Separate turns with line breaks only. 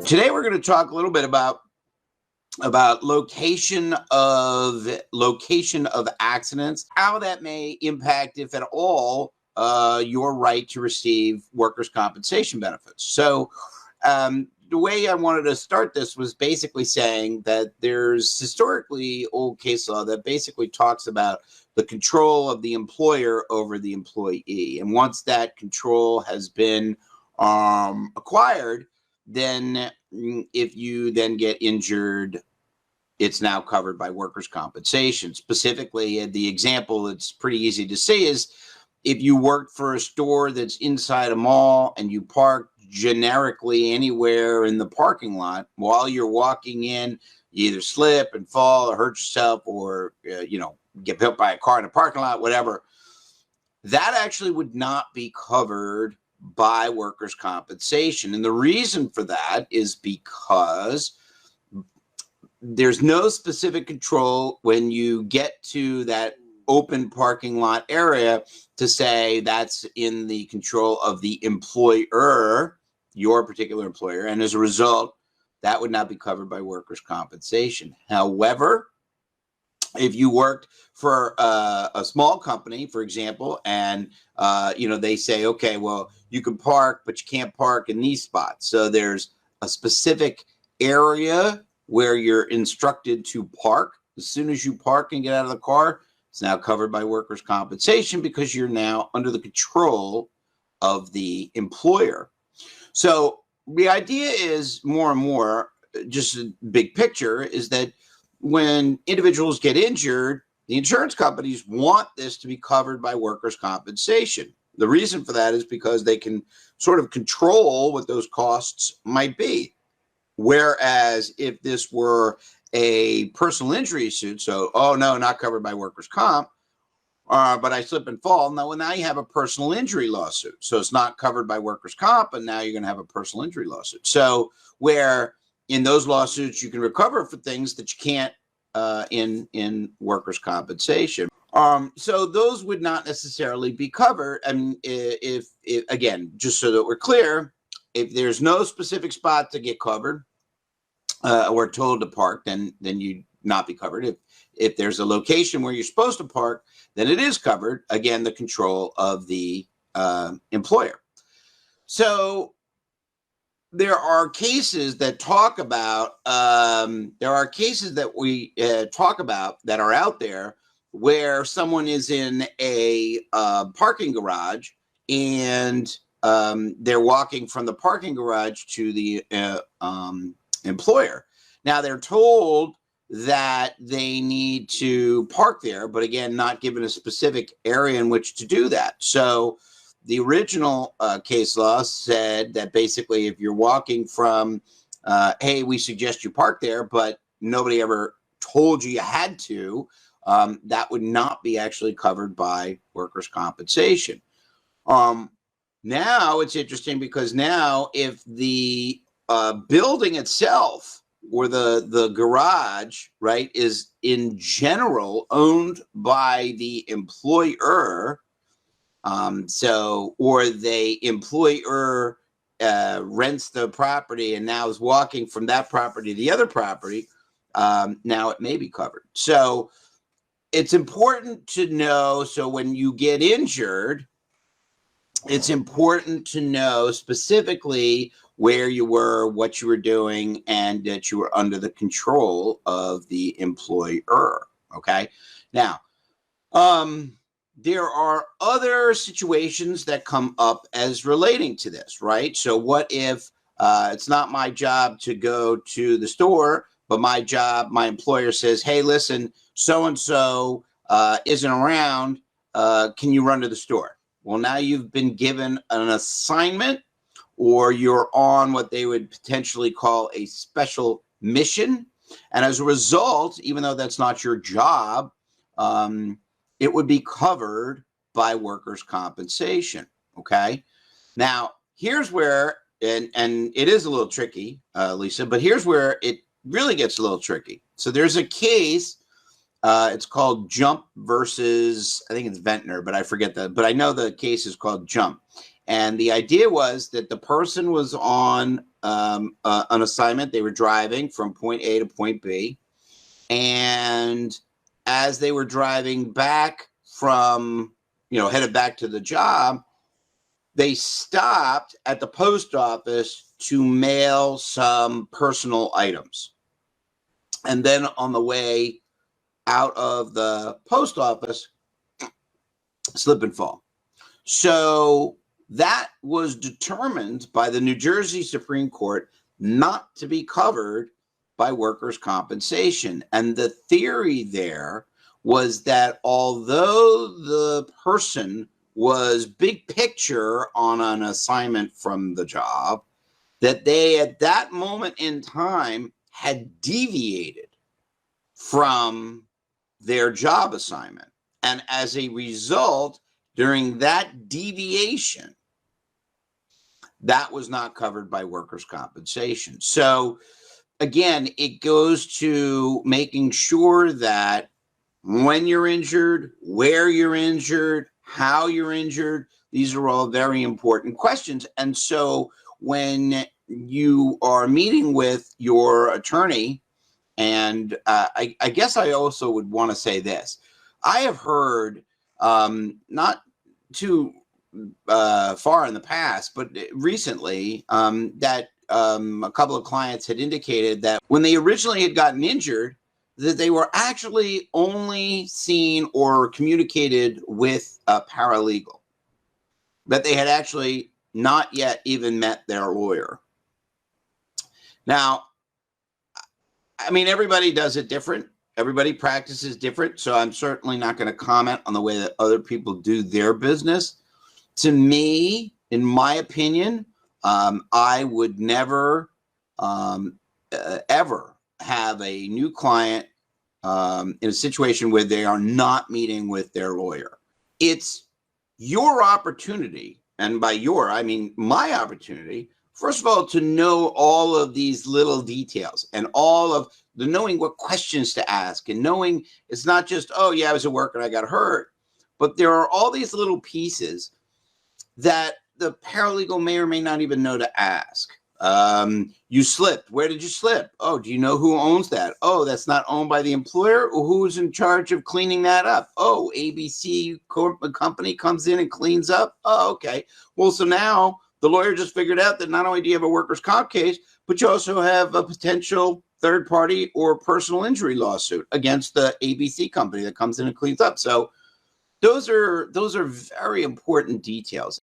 Today we're going to talk a little bit about location of accidents, how that may impact, if at all, your right to receive workers' compensation benefits. So the way I wanted to start this was basically saying that there's historically old case law that basically talks about the control of the employer over the employee. And once that control has been acquired, then if you then get injured, it's now covered by workers' compensation. Specifically, the example that's pretty easy to see is if you worked for a store that's inside a mall and you park generically anywhere in the parking lot, while you're walking in, you either slip and fall or hurt yourself or, get hit by a car in a parking lot, whatever, that actually would not be covered by workers' compensation. And the reason for that is because there's no specific control when you get to that open parking lot area to say that's in the control of the employer, your particular employer. And as a result, that would not be covered by workers' compensation. However, if you worked for a small company, for example, and they say, okay, well, you can park, but you can't park in these spots. So there's a specific area where you're instructed to park. As soon as you park and get out of the car, it's now covered by workers' compensation because you're now under the control of the employer. So the idea is more and more, just a big picture, is that when individuals get injured, the insurance companies want this to be covered by workers' compensation. The reason for that is because they can sort of control what those costs might be. Whereas if this were a personal injury suit, so, oh no, not covered by workers' comp, but I slip and fall. Now you have a personal injury lawsuit. So it's not covered by workers' comp, and now you're going to have a personal injury lawsuit. So where in those lawsuits you can recover for things that you can't in workers' compensation. So those would not necessarily be covered. I mean, if again, just so that we're clear, if there's no specific spot to get covered or told to park, then you'd not be covered. If there's a location where you're supposed to park, then it is covered. Again, the control of the employer. So there are cases that talk about, we talk about that are out there where someone is in a parking garage and they're walking from the parking garage to the employer. Now they're told that they need to park there, but again, not given a specific area in which to do that. So the original case law said that basically if you're walking from, hey, we suggest you park there, but nobody ever told you had to, that would not be actually covered by workers' compensation. Now it's interesting because now if the building itself or the garage, right, is in general owned by the employer, or the employer rents the property and now is walking from that property to the other property, now it may be covered. So it's important to know. So when you get injured, it's important to know specifically where you were, what you were doing, and that you were under the control of the employer. Okay. Now, there are other situations that come up as relating to this, right? So what if it's not my job to go to the store, but my employer says, hey, listen, so-and-so isn't around. Can you run to the store? Well, now you've been given an assignment, or you're on what they would potentially call a special mission. And as a result, even though that's not your job, it would be covered by workers' compensation. Okay. Now, here's where, and it is a little tricky, Lisa, but here's where it really gets a little tricky. So there's a case It's called Jump versus, I think it's Ventnor, but I forget that. But I know the case is called Jump. And the idea was that the person was on an assignment. They were driving from point A to point B. And as they were driving back from, headed back to the job, they stopped at the post office to mail some personal items. And then on the way out of the post office, slip and fall. So that was determined by the New Jersey Supreme Court not to be covered by workers' compensation. And the theory there was that although the person was big picture on an assignment from the job, that they at that moment in time had deviated from their job assignment. And as a result, during that deviation, that was not covered by workers' compensation. So again, it goes to making sure that when you're injured, where you're injured, how you're injured, these are all very important questions. And so when you are meeting with your attorney, and I guess I also would want to say this. I have heard, not too far in the past, but recently, that a couple of clients had indicated that when they originally had gotten injured, that they were actually only seen or communicated with a paralegal, that they had actually not yet even met their lawyer. Now, I mean, everybody does it different. Everybody practices different. So I'm certainly not going to comment on the way that other people do their business. To me, in my opinion, I would never, ever have a new client in a situation where they are not meeting with their lawyer. It's your opportunity, and by your, I mean my opportunity, first of all, to know all of these little details and all of the knowing what questions to ask, and knowing it's not just, oh yeah, I was at work and I got hurt, but there are all these little pieces that the paralegal may or may not even know to ask. You slipped. Where did you slip? Oh, do you know who owns that? Oh, that's not owned by the employer. Who's in charge of cleaning that up? Oh, ABC company comes in and cleans up. Oh, okay. Well, so now the lawyer just figured out that not only do you have a workers' comp case, but you also have a potential third party or personal injury lawsuit against the ABC company that comes in and cleans up. So those are very important details.